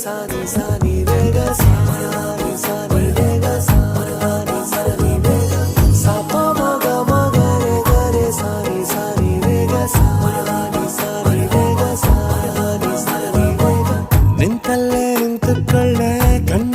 ಸಾನಿ ಸಾನಿ ರೇಗ ಸಾನಿ ಸಾನಿ ರೇಗ ಸಾನಿ ಸಾನಿ ರೇಗ ಸಾಪ ಮಗ ಮಗ ರೇ ಗರೆ ಸಾನಿ ಸಾನಿ ರೇಗ ಸಾನಿ ಸಾನಿ ರೇಗ ಸಾನಿ ಸಾನಿ ರೇಗ ನಿಂತಲ್ಲೇ ನಿಂತುಕೊಳ್ಳೆ ಕಣ್ಣ